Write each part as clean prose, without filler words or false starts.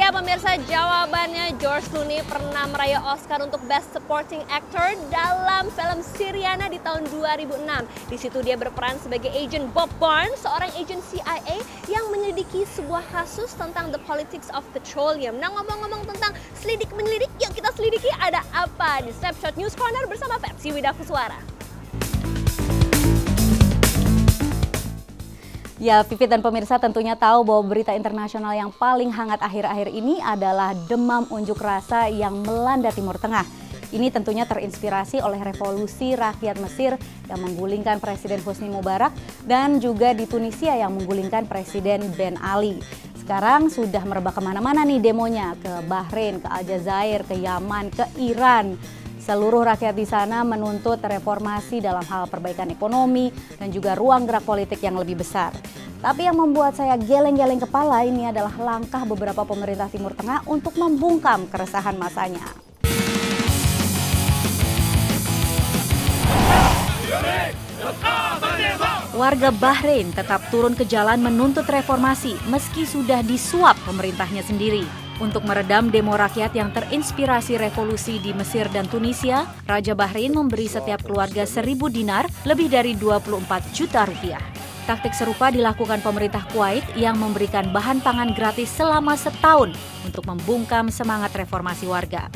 Ya pemirsa, jawabannya George Clooney pernah meraih Oscar untuk Best Supporting Actor dalam film Syriana di tahun 2006. Di situ dia berperan sebagai Agent Bob Barnes, seorang agen CIA yang menyelidiki sebuah kasus tentang the politics of petroleum. Nah, ngomong-ngomong tentang selidik-menyelidik, yuk kita selidiki ada apa di Snapshot News Corner bersama Patsy Widakuswara. Ya, Pipit dan pemirsa tentunya tahu bahwa berita internasional yang paling hangat akhir-akhir ini adalah demam unjuk rasa yang melanda Timur Tengah. Ini tentunya terinspirasi oleh revolusi rakyat Mesir yang menggulingkan Presiden Hosni Mubarak dan juga di Tunisia yang menggulingkan Presiden Ben Ali. Sekarang sudah merebak kemana-mana nih demonya, ke Bahrain, ke Aljazair, ke Yaman, ke Iran. Seluruh rakyat di sana menuntut reformasi dalam hal perbaikan ekonomi dan juga ruang gerak politik yang lebih besar. Tapi yang membuat saya geleng-geleng kepala ini adalah langkah beberapa pemerintah Timur Tengah untuk membungkam keresahan masanya. Warga Bahrain tetap turun ke jalan menuntut reformasi meski sudah disuap pemerintahnya sendiri. Untuk meredam demo rakyat yang terinspirasi revolusi di Mesir dan Tunisia, Raja Bahrain memberi setiap keluarga 1.000 dinar, lebih dari 24 juta rupiah. Taktik serupa dilakukan pemerintah Kuwait yang memberikan bahan pangan gratis selama setahun untuk membungkam semangat reformasi warga.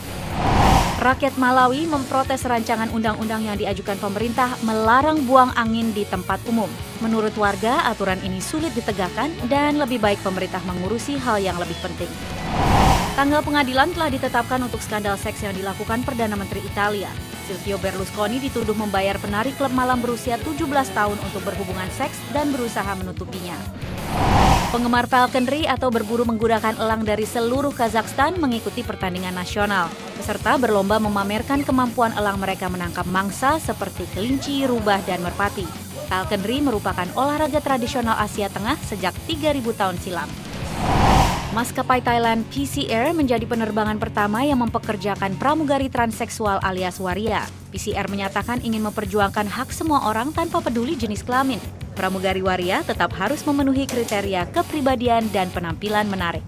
Rakyat Malawi memprotes rancangan undang-undang yang diajukan pemerintah melarang buang angin di tempat umum. Menurut warga, aturan ini sulit ditegakkan dan lebih baik pemerintah mengurusi hal yang lebih penting. Tanggal pengadilan telah ditetapkan untuk skandal seks yang dilakukan Perdana Menteri Italia. Silvio Berlusconi dituduh membayar penari klub malam berusia 17 tahun untuk berhubungan seks dan berusaha menutupinya. Penggemar falconry atau berburu menggunakan elang dari seluruh Kazakhstan mengikuti pertandingan nasional. Peserta berlomba memamerkan kemampuan elang mereka menangkap mangsa seperti kelinci, rubah, dan merpati. Falconry merupakan olahraga tradisional Asia Tengah sejak 3.000 tahun silam. Maskapai Thailand PC Air menjadi penerbangan pertama yang mempekerjakan pramugari transseksual alias waria. PC Air menyatakan ingin memperjuangkan hak semua orang tanpa peduli jenis kelamin. Pramugari waria tetap harus memenuhi kriteria kepribadian dan penampilan menarik.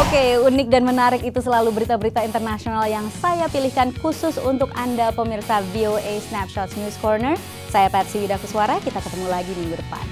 Oke, unik dan menarik itu selalu berita-berita internasional yang saya pilihkan khusus untuk Anda pemirsa VOA Snapshot News Corner. Saya Patsy Widakuswara, kita ketemu lagi minggu depan.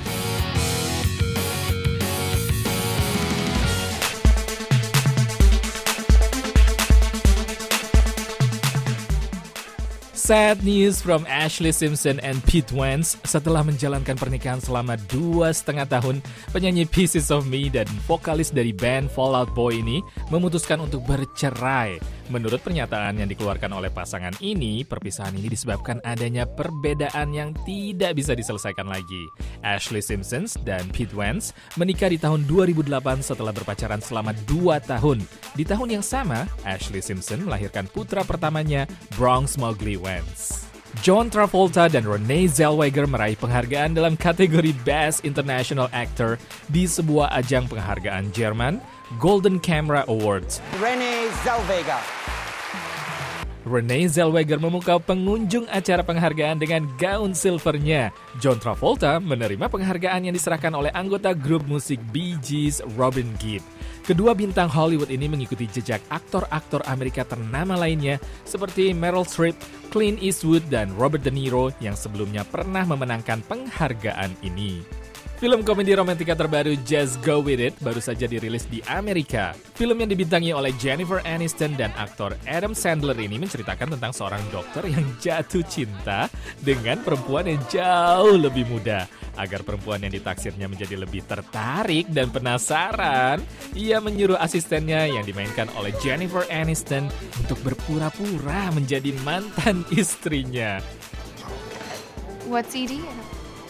Sad news from Ashlee Simpson and Pete Wentz. Setelah menjalankan pernikahan selama 2,5 tahun, penyanyi Pieces of Me dan vokalis dari band Fall Out Boy ini memutuskan untuk bercerai. Menurut pernyataan yang dikeluarkan oleh pasangan ini, perpisahan ini disebabkan adanya perbedaan yang tidak bisa diselesaikan lagi. Ashlee Simpson dan Pete Wentz menikah di tahun 2008 setelah berpacaran selama 2 tahun. Di tahun yang sama, Ashlee Simpson melahirkan putra pertamanya, Bronx Mowgli Wentz. John Travolta dan Renee Zellweger meraih penghargaan dalam kategori Best International Actor di sebuah ajang penghargaan Jerman, Golden Camera Awards. Renee Zellweger memukau pengunjung acara penghargaan dengan gaun silvernya. John Travolta menerima penghargaan yang diserahkan oleh anggota grup musik Bee Gees, Robin Gibb. Kedua bintang Hollywood ini mengikuti jejak aktor-aktor Amerika ternama lainnya seperti Meryl Streep, Clint Eastwood, dan Robert De Niro yang sebelumnya pernah memenangkan penghargaan ini. Film komedi romantika terbaru Just Go With It baru saja dirilis di Amerika. Film yang dibintangi oleh Jennifer Aniston dan aktor Adam Sandler ini menceritakan tentang seorang dokter yang jatuh cinta dengan perempuan yang jauh lebih muda. Agar perempuan yang ditaksirnya menjadi lebih tertarik dan penasaran, ia menyuruh asistennya yang dimainkan oleh Jennifer Aniston untuk berpura-pura menjadi mantan istrinya. What's ED?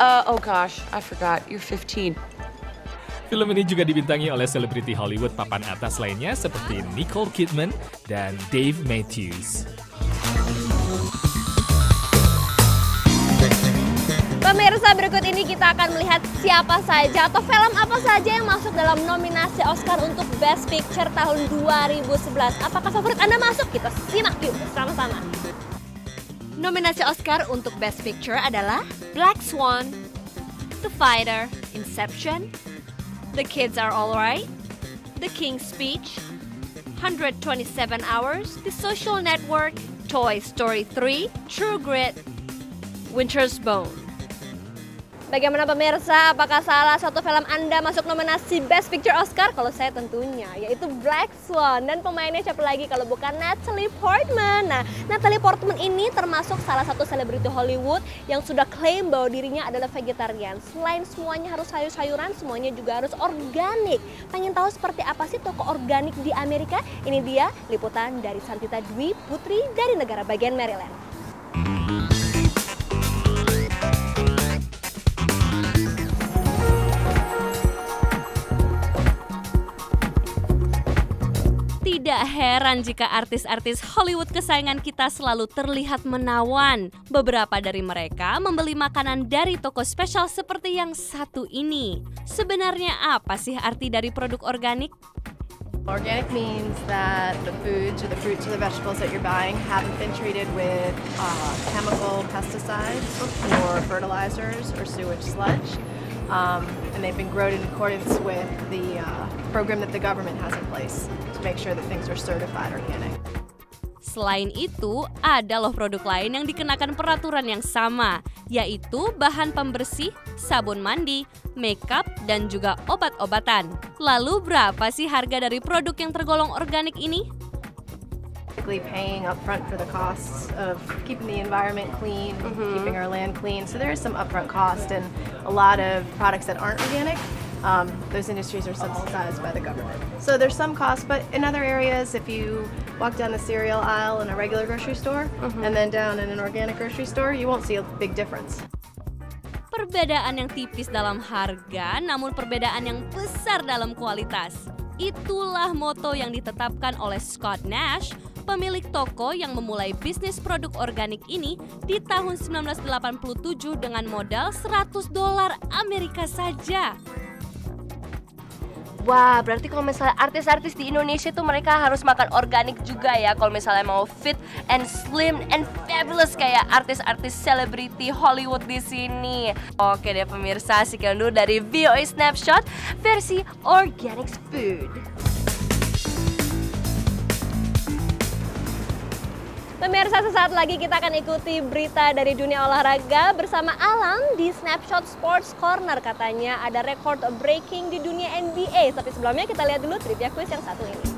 Oh gosh, I forgot. You're 15. Film ini juga dibintangi oleh selebriti Hollywood papan atas lainnya seperti Nicole Kidman dan Dave Matthews. Pemirsa, berikut ini kita akan melihat siapa saja atau film apa saja yang masuk dalam nominasi Oscar untuk Best Picture tahun 2011. Apakah favorit Anda masuk? Kita simak yuk bersama-sama. Nominasi Oscar untuk Best Picture adalah Black Swan, The Fighter, Inception, The Kids Are Alright, The King's Speech, 127 Hours, The Social Network, Toy Story 3, True Grit, Winter's Bone. Bagaimana pemirsa, apakah salah satu film Anda masuk nominasi Best Picture Oscar? Kalau saya tentunya, yaitu Black Swan. Dan pemainnya siapa lagi kalau bukan Natalie Portman. Nah, Natalie Portman ini termasuk salah satu selebriti Hollywood yang sudah klaim bahwa dirinya adalah vegetarian. Selain semuanya harus sayur-sayuran, semuanya juga harus organik. Pengen tahu seperti apa sih toko organik di Amerika? Ini dia liputan dari Santita Dwi Putri dari negara bagian Maryland. Tidak heran jika artis-artis Hollywood kesayangan kita selalu terlihat menawan. Beberapa dari mereka membeli makanan dari toko spesial seperti yang satu ini. Sebenarnya apa sih arti dari produk organik? Organic means that the foods or the fruits or the vegetables that you're buying haven't been treated with chemical pesticides or fertilizers or sewage sludge. And they've been grown in accordance with the program that the government has in place to make sure that things are certified organic. Selain itu, ada loh produk lain yang dikenakan peraturan yang sama, yaitu bahan pembersih, sabun mandi, makeup, dan juga obat-obatan. Lalu berapa sih harga dari produk yang tergolong organik ini? Paying upfront for the costs of keeping the environment clean, keeping our land clean. So there is some upfront cost, and a lot of products that aren't organic, those industries are subsidized by the government. So there's some cost, but in other areas, if you walk down the cereal aisle in a regular grocery store and then down in an organic grocery store, you won't see a big difference. Perbedaan yang tipis dalam harga, namun perbedaan yang besar dalam kualitas. Itulah moto yang ditetapkan oleh Scott Nash, pemilik toko yang memulai bisnis produk organik ini di tahun 1987 dengan modal $100 Amerika saja. Wah, berarti kalau misalnya artis-artis di Indonesia tuh mereka harus makan organik juga ya kalau misalnya mau fit and slim and fabulous kayak artis-artis selebriti Hollywood di sini. Oke deh pemirsa, sekian dulu dari VOA Snapshot versi Organic Food. Pemirsa, sesaat lagi kita akan ikuti berita dari dunia olahraga bersama Alam di Snapshot Sports Corner. Katanya ada record breaking di dunia NBA. Tapi sebelumnya kita lihat dulu trivia quiz yang satu ini.